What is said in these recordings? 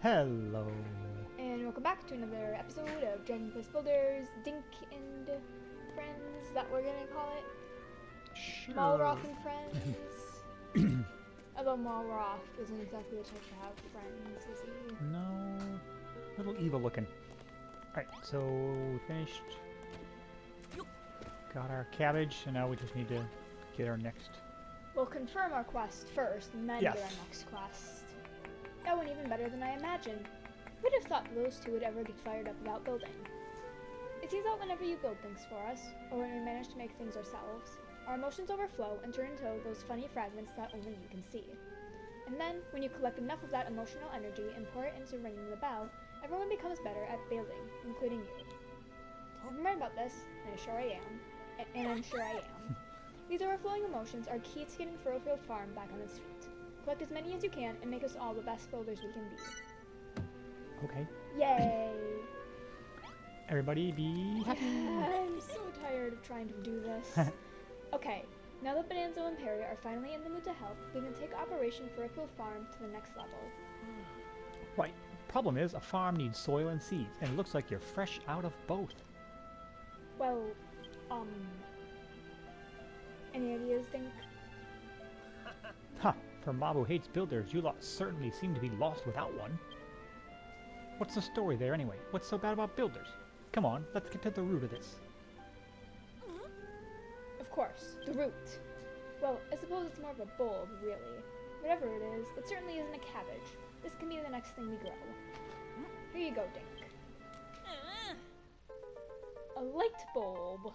Hello. And welcome back to another episode of Dragon Quest Builders, Dink and Friends, that we're gonna call it. Sure. Malroth and Friends. Although Malroth isn't exactly the type to have friends, is he? No. Little evil looking. Alright, so finished. Got our cabbage, and now we just need to get our next. We'll confirm our quest first, and then Yes. get our next quest. That went even better than I imagined. Who'd have thought those two would ever get fired up about building? It seems that whenever you build things for us, or when we manage to make things ourselves, our emotions overflow and turn into those funny fragments that only you can see. And then, when you collect enough of that emotional energy and pour it into ringing the bell, everyone becomes better at building, including you. I'm right about this, and I'm sure I am. These overflowing emotions are key to getting Furrowfield Farm back on its feet. Collect as many as you can and make us all the best builders we can be. Okay. Yay! Everybody be happy. I'm so tired of trying to do this. Okay, now that Bonanzo and Perry are finally in the mood to help, we can take Operation Furrowfield Farm to the next level. Right. Problem is, a farm needs soil and seeds, and it looks like you're fresh out of both. Well, any ideas, Dink? Ha! For a mob who hates builders, you lot certainly seem to be lost without one. What's the story there anyway? What's so bad about builders? Come on, let's get to the root of this. Of course, the root. Well, I suppose it's more of a bulb, really. Whatever it is, it certainly isn't a cabbage. This can be the next thing we grow. Here you go, Dink. A light bulb.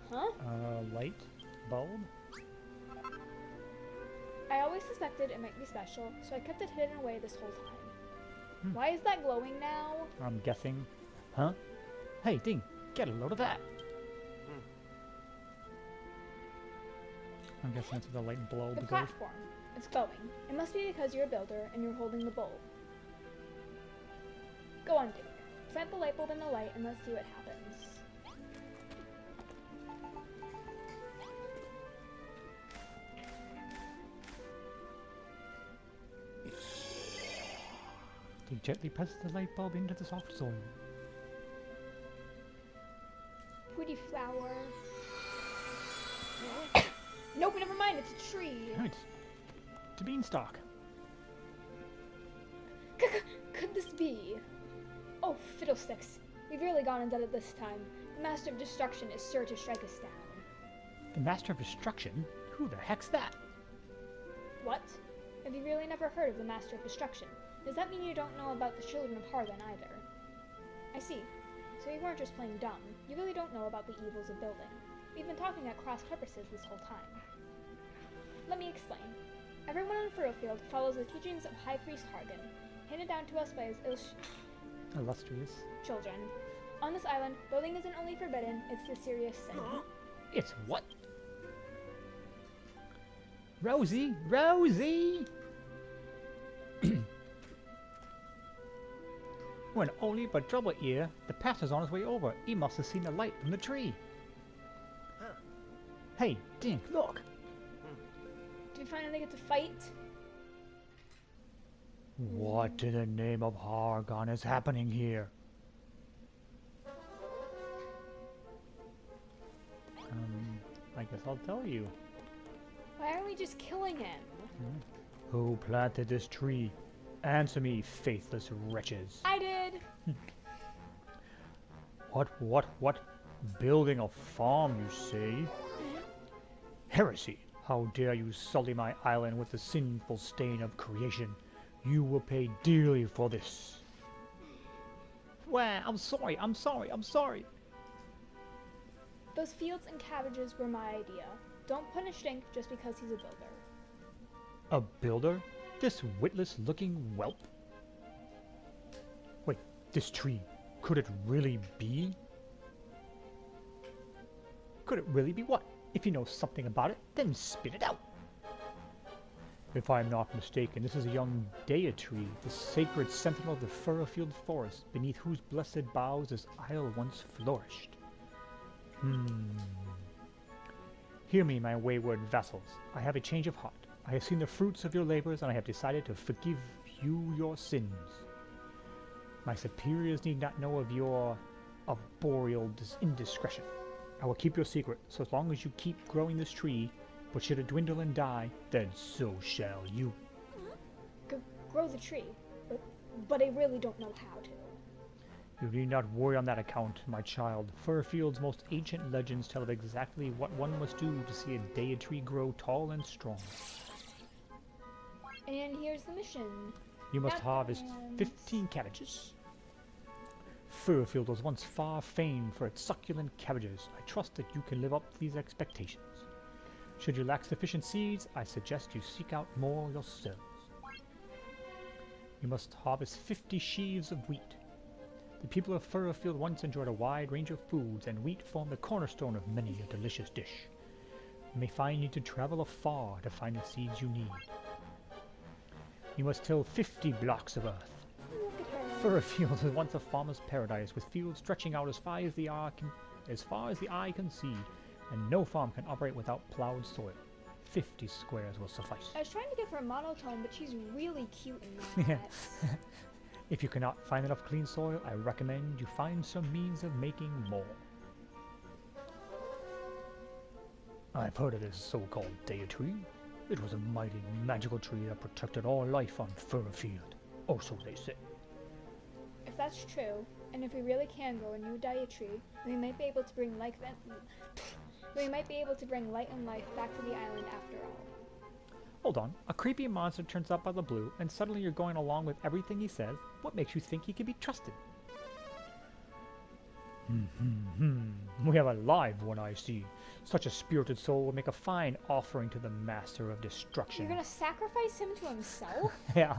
Huh? Light bulb? I always suspected it might be special, so I kept it hidden away this whole time. Why is that glowing now? I'm guessing. Huh? Hey, Ding, get a load of that. I'm guessing that's where the light bulb The goes. platform. It's glowing. It must be because you're a builder and you're holding the bulb. Go on, Dink. Plant the light bulb in the light and let's see what happens. He gently presses the light bulb into the soft soil. Pretty flower. Nope, never mind, it's a tree. Right. It's a beanstalk. Could this be? Oh, fiddlesticks. We've really gone in debt at this time. The Master of Destruction is sure to strike us down. The Master of Destruction? Who the heck's that? What? Have you really never heard of the Master of Destruction? Does that mean you don't know about the Children of Harlan either? I see. So you weren't just playing dumb. You really don't know about the evils of building. We've been talking at cross purposes this whole time. Let me explain. Everyone on Furrowfield follows the teachings of High Priest Hargan, handed down to us by his Illustrious. children. On this island, building isn't only forbidden, it's a serious sin. It's what? Rosie! Rosie! When only but trouble here, the pastor's on his way over. He must have seen the light from the tree. Hey, Dink, look! Do we finally get to fight? What in the name of Hargon is happening here? I guess I'll tell you. Why aren't we just killing him? Who planted this tree? Answer me, faithless wretches. I did! What? Building a farm, you say? Heresy! How dare you sully my island with the sinful stain of creation? You will pay dearly for this. Well, I'm sorry. Those fields and cabbages were my idea. Don't punish Dink just because he's a builder. A builder? This witless-looking whelp? Wait, this tree, could it really be? Could it really be what? If you know something about it, then spit it out. If I'm not mistaken, this is a young Deitree, the sacred sentinel of the Furrowfield forest, beneath whose blessed boughs this isle once flourished. Hear me, my wayward vassals. I have a change of heart. I have seen the fruits of your labors, and I have decided to forgive you your sins. My superiors need not know of your arboreal indiscretion. I will keep your secret so long as you keep growing this tree, but should it dwindle and die, then so shall you. Grow the tree, but I really don't know how to. You need not worry on that account, my child. Furfield's most ancient legends tell of exactly what one must do to see a Deitree grow tall and strong. And here's the mission. You must harvest 15 cabbages. Furfield was once far famed for its succulent cabbages. I trust that you can live up to these expectations. Should you lack sufficient seeds, I suggest you seek out more yourselves. You must harvest 50 sheaves of wheat. The people of Furfield once enjoyed a wide range of foods, and wheat formed the cornerstone of many a delicious dish. You may find you need to travel afar to find the seeds you need. You must till 50 blocks of earth. Furfield was once a farmer's paradise, with fields stretching out as far as the eye can see, and no farm can operate without plowed soil. 50 squares will suffice. I was trying to give her monotone, but she's really cute in that. If you cannot find enough clean soil, I recommend you find some means of making more. I've heard of this so-called Deitree. It was a mighty magical tree that protected all life on Furfield. Or so they say. If that's true, and if we really can grow a new Deitree, we might be able to bring light and life back to the island after all. Hold on, a creepy monster turns up out of the blue, and suddenly you're going along with everything he says. What makes you think he can be trusted? We have a live one, I see. Such a spirited soul will make a fine offering to the master of destruction. You're gonna sacrifice him to himself? Yeah.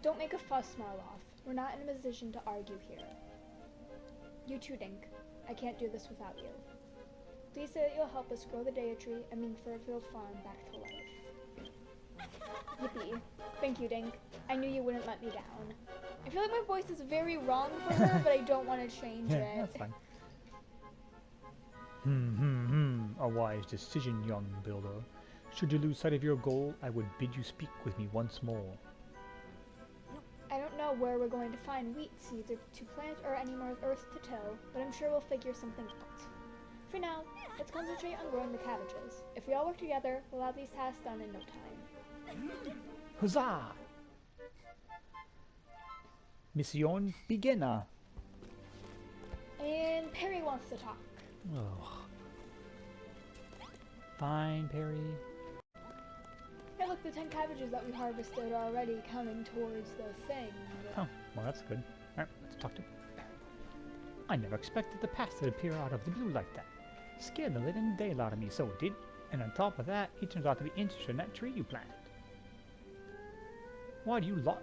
Don't make a fuss, Marloff. We're not in a position to argue here. You too, Dink. I can't do this without you. Please say that you'll help us grow the Deitree and bring Furfield Farm back to life. Yippee. Thank you, Dink. I knew you wouldn't let me down. I feel like my voice is very wrong for her, but I don't want to change it. That's fine. A wise decision, young builder. Should you lose sight of your goal, I would bid you speak with me once more. I don't know where we're going to find wheat seeds to plant or any more earth to till, but I'm sure we'll figure something out. For now, let's concentrate on growing the cabbages. If we all work together, we'll have these tasks done in no time. Huzzah! Mission beginner. And Perry wants to talk. Oh. Fine, Perry. Hey, look, the 10 cabbages that we harvested are already coming towards the thing. Oh, well, that's good. Alright, let's talk to him. I never expected the past to appear out of the blue like that. Scared the living daylight out of me, so it did. And on top of that, he turns out to be interested in that tree you planted. Why do you lot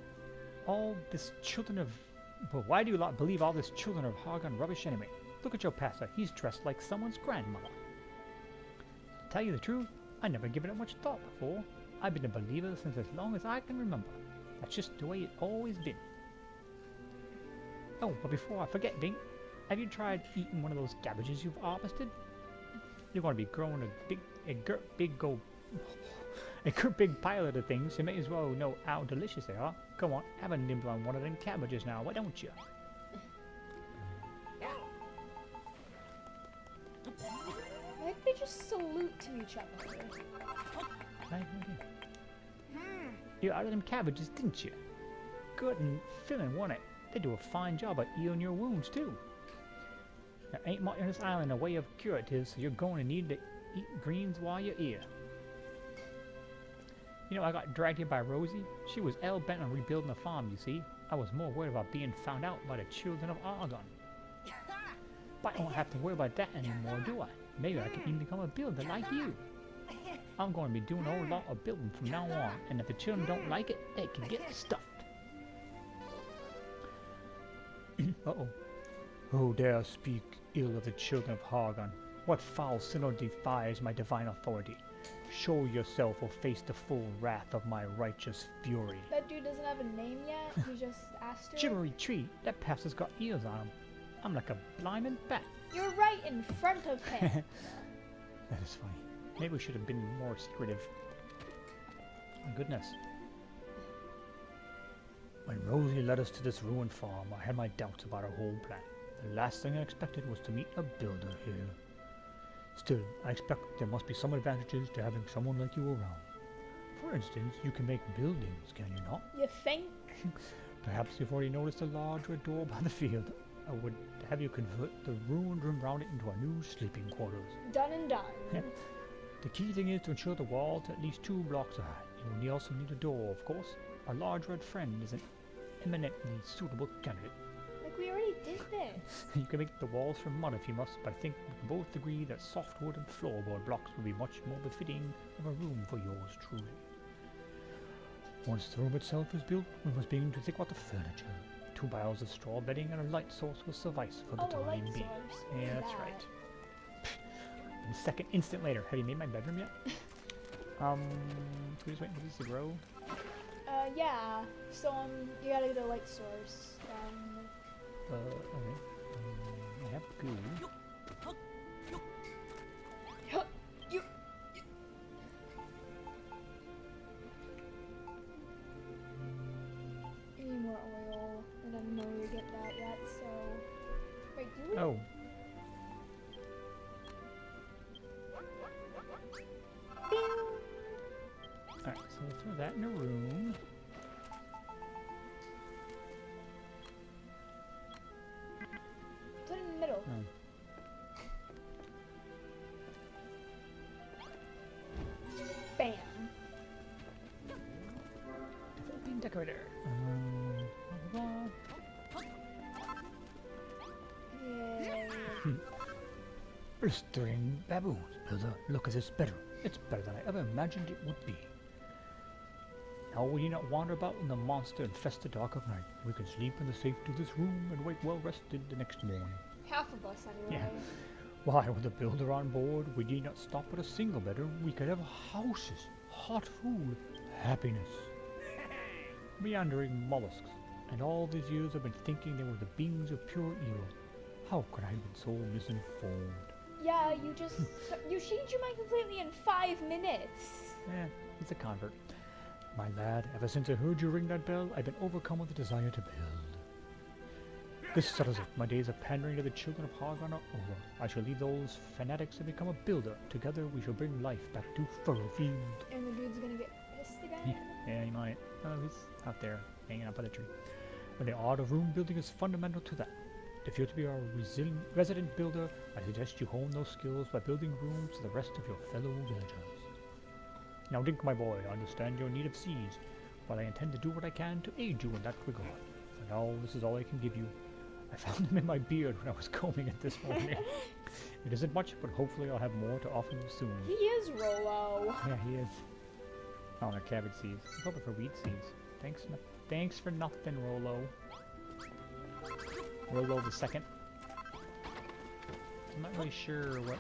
all this children of... Well, why do you lot believe all this children of Hargon rubbish anyway? Look at your pastor. He's dressed like someone's grandmother. To tell you the truth, I never given it much thought before. I've been a believer since as long as I can remember. That's just the way it's always been. Oh, but before I forget, Dink, have you tried eating one of those cabbages you've harvested? You're going to be growing a big pile of the things, so you may as well know how delicious they are. Come on, have a nibble on one of them cabbages now, why don't you? I think they just salute to each other. You added them cabbages, didn't you? Good and filling, wasn't it? They do a fine job at healing your wounds, too. There ain't much on this island in the way of curatives, so you're going to need to eat greens while you're here. You know, I got dragged here by Rosie. She was hell-bent on rebuilding the farm, you see. I was more worried about being found out by the children of Argon. But I don't have to worry about that anymore, do I? Maybe I can even become a builder like you. I'm going to be doing a whole lot of building from now on, and if the children don't like it, they can get stuffed. Uh-oh. Who dare speak ill of the children of Hargon? What foul sinner defies my divine authority? Show yourself or face the full wrath of my righteous fury. That dude doesn't have a name yet, he just asked her. Jimmery tree, that pastor's got ears on him. I'm like a blimmin' bat. You're right in front of him. That is funny. Maybe we should have been more secretive. Oh, goodness. When Rosie led us to this ruined farm, I had my doubts about our whole plan. The last thing I expected was to meet a builder here. Still, I expect there must be some advantages to having someone like you around. For instance, you can make buildings, can you not? You think? Perhaps you've already noticed a large red door by the field. I would have you convert the ruined room around it into a new sleeping quarters. Done and done. The key thing is to ensure the walls are at least 2 blocks high. You will also need a door, of course. A large red friend is an eminently suitable candidate. Like we already did this. You can make the walls from mud if you must, but I think we can both agree that softwood and floorboard blocks would be much more befitting of a room for yours truly. Once the room itself is built, we must begin to think about the furniture. 2 piles of straw bedding and a light source will suffice for the time being. Yeah, that's right. And second instant later, have you made my bedroom yet? Can we just wait until this is a row? Yeah. So you gotta get a light source. Okay. I have goo. Need more oil. I don't know where to get that yet. So wait, do we? Oh. Alright, so we'll throw that in a room. Put it in the middle. Oh. Bam. Developing decorator. Yay. Blistering baboons. Builder, look at this bedroom. It's better than I ever imagined it would be. Now will you not wander about in the monster-infested dark of night? We can sleep in the safety of this room and wake well-rested the next morning. Half of us, anyway. Yeah. Why, with the builder on board, we need not stop at a single bedroom. We could have houses, hot food, happiness. Meandering mollusks. And all these years I've been thinking they were the beings of pure evil. How could I have been so misinformed? Yeah, you just you changed your mind completely in 5 minutes. He's a convert. My lad, ever since I heard you ring that bell, I've been overcome with the desire to build. This settles it. My days of pandering to the children of Hagon are over. I shall leave those fanatics and become a builder. Together we shall bring life back to Furrowfield. And the dude's gonna get pissed again? Yeah, he might. Oh, he's out there, hanging up by the tree. But the art of room building is fundamental to that. If you're to be our resident builder, I suggest you hone those skills by building rooms to the rest of your fellow villagers. Now Dink, my boy, I understand your need of seeds, but I intend to do what I can to aid you in that regard. For now, this is all I can give you. I found them in my beard when I was combing it this morning. It isn't much, but hopefully I'll have more to offer you soon. He is Rolo. Yeah, he is. Oh, they're cabbage seeds. I'm hoping for wheat seeds. Thanks for nothing, Rolo. Rolo the second. I'm not really sure what...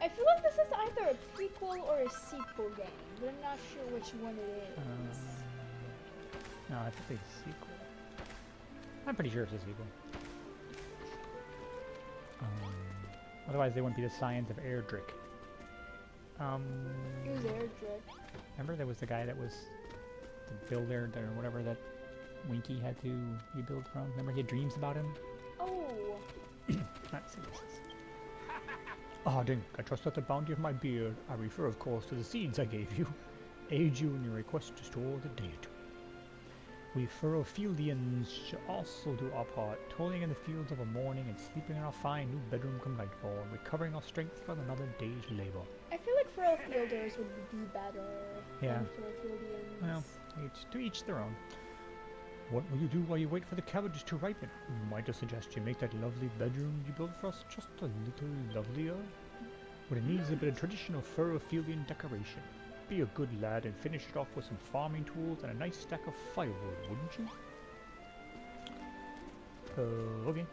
I feel like this is either a prequel or a sequel game, but I'm not sure which one it is. No, I think it's a sequel. I'm pretty sure it's a sequel. Otherwise they wouldn't be the Scions of Erdrick. Who's Erdrick? Remember there was the guy that was the builder or whatever that Winky had to rebuild from? Remember he had dreams about him? Oh! Let's see what this is. Ah, Dink, I trust that the bounty of my beard, I refer of course to the seeds I gave you, aid you in your request to store the Deitree. We Furrowfieldians shall also do our part, toiling in the fields of a morning and sleeping in our fine new bedroom come nightfall, recovering our strength for another day's labor. I feel like Furrowfielders would be better Yeah. than Furrowfieldians. Well, to each their own. What will you do while you wait for the cabbages to ripen? Might I suggest you make that lovely bedroom you built for us just a little lovelier? But it needs a bit of traditional Furrowfieldian decoration. Be a good lad and finish it off with some farming tools and a nice stack of firewood, wouldn't you? Okay.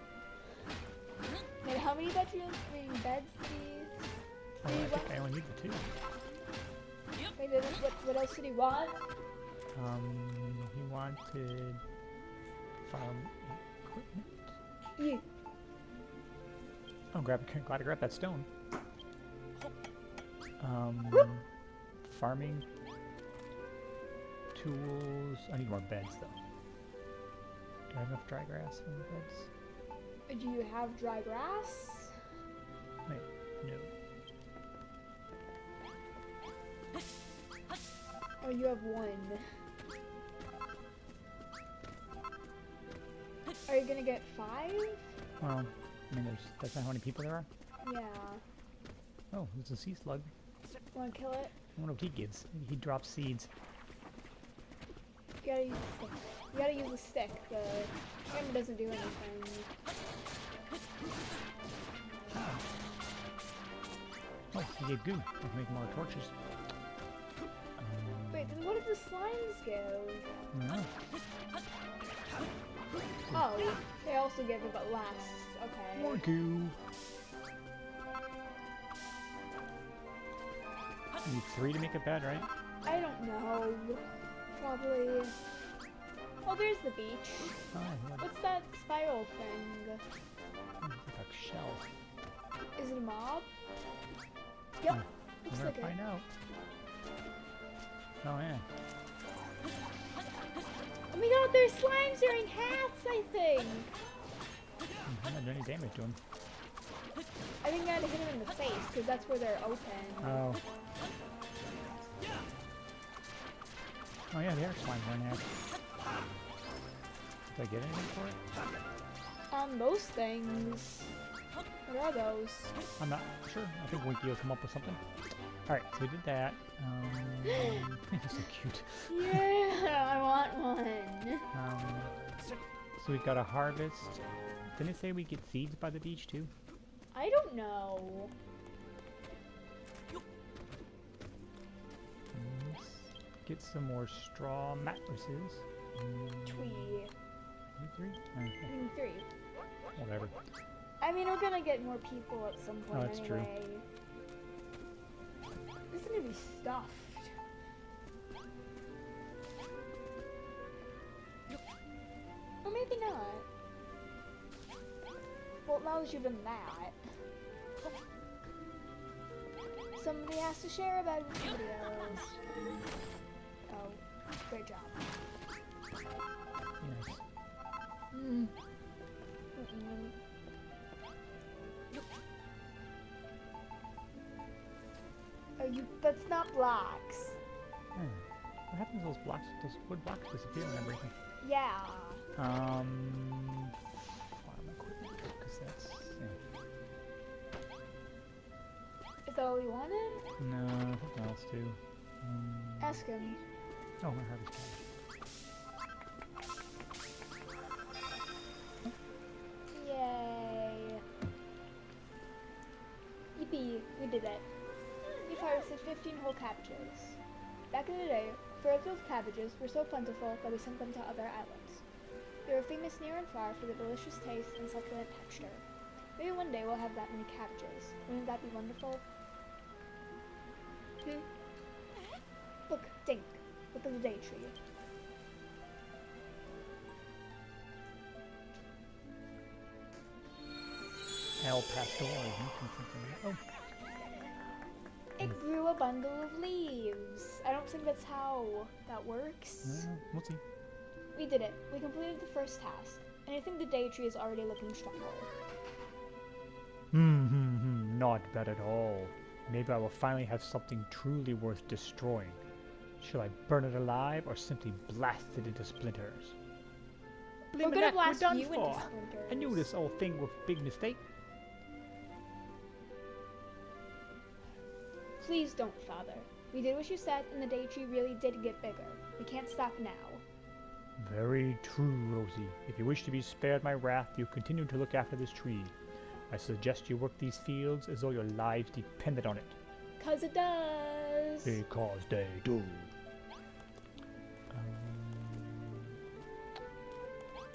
And how many beds these? I think I only need the 2. Wait, what else did he want? He wanted farm equipment. You. Oh, glad I grabbed that stone. Farming tools. I need more beds though. Do I have enough dry grass for the beds? Do you have dry grass? Wait, no. Oh, you have one. Are you gonna get 5? Well, I mean, that's not how many people there are. Yeah. Oh, there's a sea slug. Wanna kill it? I wonder what he gives. Maybe he drops seeds. You gotta use the stick. You gotta use the stick. The hammer doesn't do anything. Oh, he gave goo. I can make more torches. Wait, then what did the slimes give? No. Oh, they also give it, but less. Okay. More goo. You need 3 to make a bed, right? I don't know. Probably. Oh, there's the beach. Oh, what? What's that spiral thing? Oh, it's like a shell. Is it a mob? Yep. We're Looks gonna like find it. out. Oh yeah. Oh my god, their slimes are in hats, I think! I didn't do any damage to him. I think I had to hit them in the face, because that's where they're open. Oh. Oh yeah, they are slime right now. Did I get anything for it? Those things. What are those? I'm not sure. I think Winky will come up with something. Alright, so we did that. He's so cute. Yeah, I want one. So we got a harvest. Didn't it say we get seeds by the beach too? I don't know. Let's get some more straw mattresses. Tree. 3? Three. Whatever. I mean, we're gonna get more people at some point that's true. anyway. This is gonna be stuffed. Or maybe not. Well, now that you've done that, somebody has to share about it with somebody else. Oh, great job. Yes. Mm. Oh, that's not blocks. What happens to those blocks? Those wood blocks disappear and everything. Yeah. Farm equipment, because that's... Is that all you wanted? No, something else too. Ask him. Oh, my harvest cabbage. Yay. Yippee, we did it. We've harvested 15 whole cabbages. Back in the day, Fairfield's cabbages were so plentiful that we sent them to other islands. They were famous near and far for their delicious taste and succulent texture. Maybe one day we'll have that many cabbages. Wouldn't that be wonderful? Look, Dink. Look at the Deitree. El Pastor. Oh. It grew a bundle of leaves. I don't think that's how that works. We'll see. We did it. We completed the first task. And I think the Deitree is already looking stronger. Not bad at all. Maybe I will finally have something truly worth destroying. Shall I burn it alive or simply blast it into splinters? We're gonna blast we're done you into for. splinters. I knew this whole thing was a big mistake. Please don't, Father. We did what you said, and the Deitree really did get bigger. We can't stop now. Very true, Rosie. If you wish to be spared my wrath, you continue to look after this tree. I suggest you work these fields as though your lives depended on it. 'Cause it does! Because they do.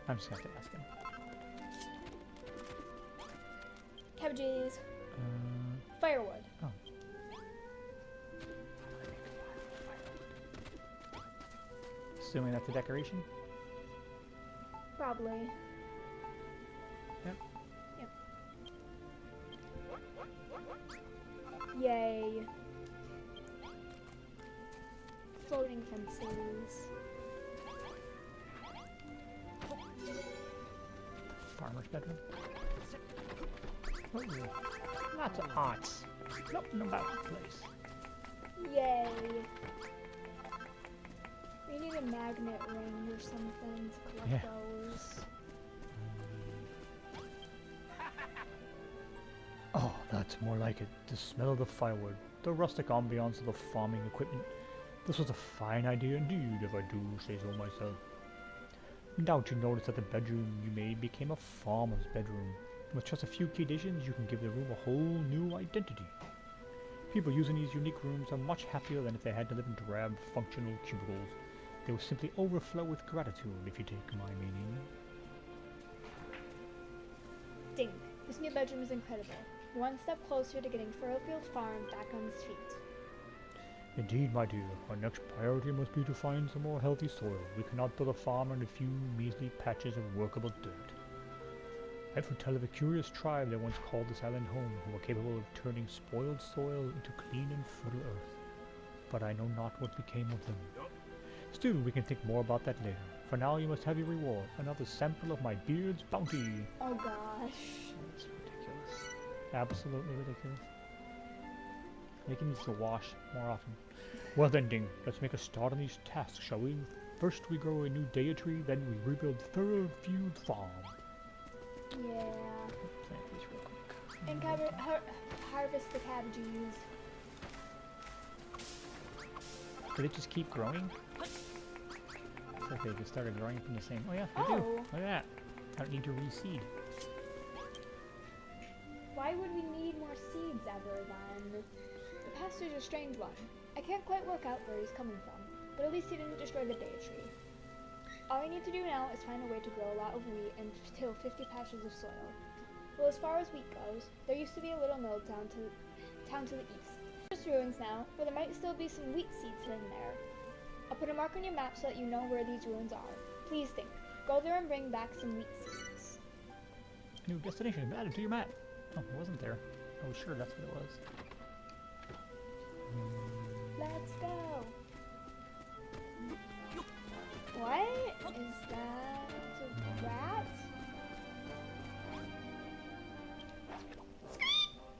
I'm just gonna have to ask him. Cabbages. Firewood. Oh. Assuming that's a decoration? Probably. Yep. Yep. Yay. floating fences. Farmer's bedroom. Oh, lots of arts. Nothing about the place. Yay. We need a magnet ring or something to collect those. Oh, that's more like it. The smell of the firewood, the rustic ambiance of the farming equipment. This was a fine idea indeed, if I do say so myself. No doubt you noticed that the bedroom you made became a farmer's bedroom. With just a few key additions, you can give the room a whole new identity. People using these unique rooms are much happier than if they had to live in drab, functional cubicles. They will simply overflow with gratitude, if you take my meaning. Dink, this new bedroom is incredible. One step closer to getting Furrowfield Farm back on its feet. Indeed, my dear. Our next priority must be to find some more healthy soil. We cannot build a farm on a few measly patches of workable dirt. I've heard tell of a curious tribe that once called this island home, who were capable of turning spoiled soil into clean and fertile earth. But I know not what became of them. Still, we can think more about that later. For now, you must have your reward, another sample of my beard's bounty. Oh gosh. That's ridiculous. Absolutely ridiculous. Making needs to wash more often. Well then, Ding, let's make a start on these tasks, shall we? First we grow a new Deitree, then we rebuild Furrowfield Farm. Yeah. Plant these real quick. And harvest the cabbages. Did it just keep growing? Looks like they just started growing from the same. Oh yeah, they do. Oh. Look at that. I don't need to reseed. Why would we need more seeds ever then? The pastor's a strange one. I can't quite work out where he's coming from, but at least he didn't destroy the Deitree. All we need to do now is find a way to grow a lot of wheat and till 50 patches of soil. Well, as far as wheat goes, there used to be a little mill town to the east. Just ruins now, but there might still be some wheat seeds hidden there. I'll put a mark on your map so that you know where these ruins are. Please think. Go there and bring back some wheat seeds. New destination, add it to your map. Oh, it wasn't there. I was sure that's what it was. Let's go. What is that? A rat?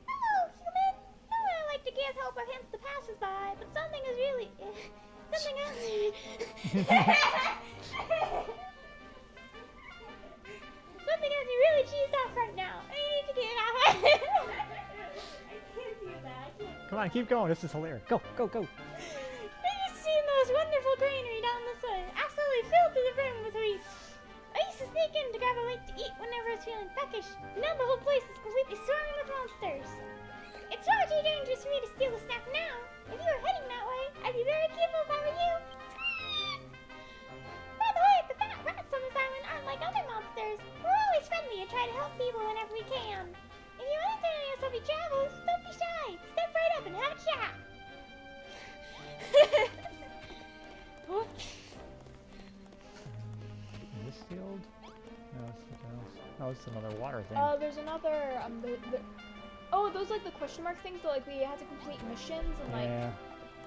Hello, human. Normally I like to give help or hints to passers-by, but something is really... something else... something has me really cheesed off right now. I need to get it out. I can't do that. I can't. Come on, keep going. This is hilarious. Go, go, go. I used to see the most wonderful granary down this way, absolutely filled to the brim with wheat. I used to sneak in to grab a bite to eat whenever I was feeling peckish, and now the whole place is completely swarming with monsters. It's far too dangerous for me to steal a snack now. If you were heading that way, I'd be very careful if I were you. By the way, the fat rats on this island aren't like other monsters. We're always friendly and try to help people whenever we can. If you want to tell us of your travels, don't be shy. Step right up and have a chat. Is this the old? No, it's something else. Oh, it's another water thing. There's another, oh, those like the question mark things that like we had to complete missions and like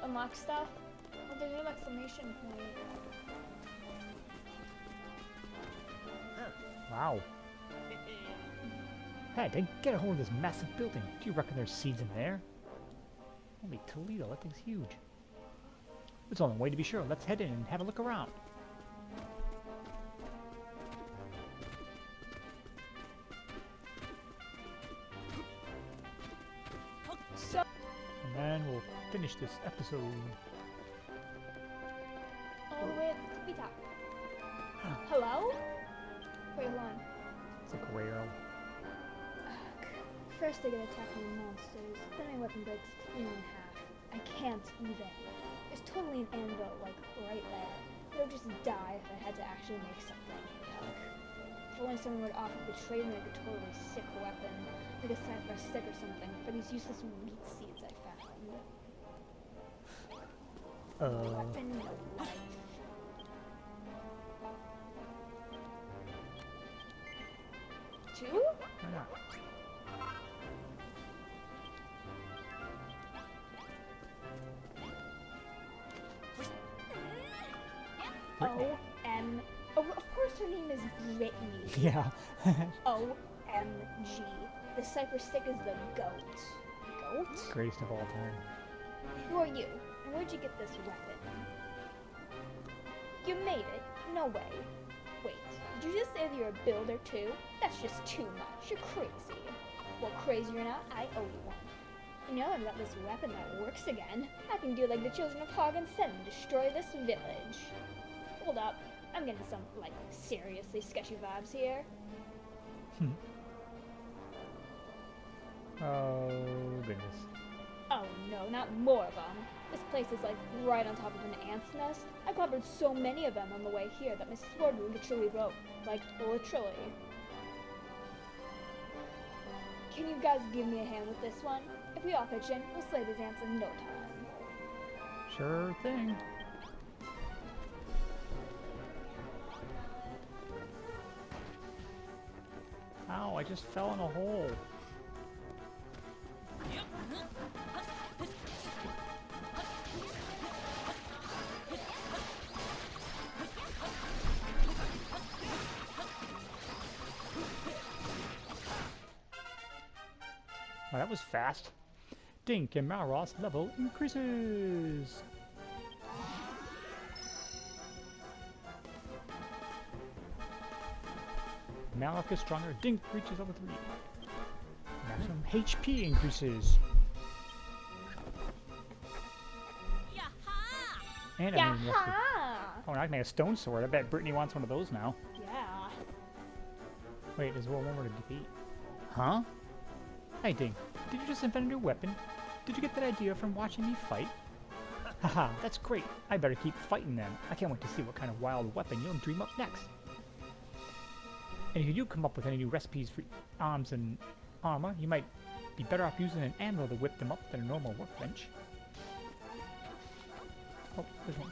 unlock stuff. Oh, there's an exclamation point. Wow. Hey, Dink, get a hold of this massive building. Do you reckon there's seeds in there? Holy Toledo, that thing's huge. There's only one way to be sure. Let's head in and have a look around. So, And then we'll finish this episode. all the way at the tippy top. Hello? Wait, hold on. It's a Guerrero. First I get attacked by monsters, then my weapon breaks clean in half. I can't even. There's totally an anvil, like, right there. I would just die if I had to actually make something. Yuck. If only someone would offer to trade me like a totally sick weapon, like a cypher stick or something, for these useless wheat seeds I found. Weapon, no life. Two? Why not? Brittany. O-M... Oh, of course her name is Brittany. Yeah. O-M-G. The cypress stick is the goat. Goat? Greatest of all time. Who are you? And where'd you get this weapon? You made it? No way. Wait, did you just say that you're a builder too? That's just too much. You're crazy. Well, crazy or not, I owe you one. And now I've got this weapon that works again. I can do like the children of Hog and Sen and destroy this village. Hold up. I'm getting some, like, seriously sketchy vibes here. Oh, goodness. Oh no, not more of them. This place is like right on top of an ant's nest. I covered so many of them on the way here that my sword literally broke. Like, literally. Can you guys give me a hand with this one? If we all pitch in, we'll slay these ants in no time. Sure thing. Ow, I just fell in a hole. Oh, that was fast. Dink and Malroth's level increases. Malroth gets stronger. Dink reaches level 3. Maximum HP increases. And I mean, oh, now I can make a stone sword. I bet Brittany wants one of those now. Yeah. Wait, there's one more to defeat. Huh? Hey, Dink, did you just invent a new weapon? Did you get that idea from watching me fight? Haha, that's great. I better keep fighting then. I can't wait to see what kind of wild weapon you'll dream up next. And if you do come up with any new recipes for arms and armor, you might be better off using an anvil to whip them up than a normal workbench. Oh, there's one.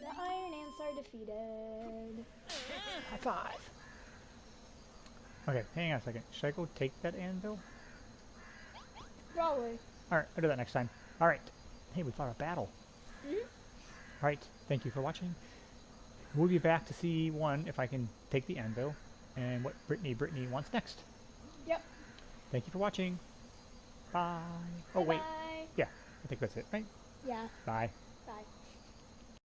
The iron ants are defeated. High five! Okay, hang on a second. Should I go take that anvil? Probably. Alright, I'll do that next time. Alright. Hey, we fought a battle. Mm-hmm. Alright, thank you for watching. We'll be back to see, one, if I can take the anvil, and what Brittany wants next. Yep. Thank you for watching. Bye. Oh, wait. Bye. Yeah, I think that's it, right? Yeah. Bye.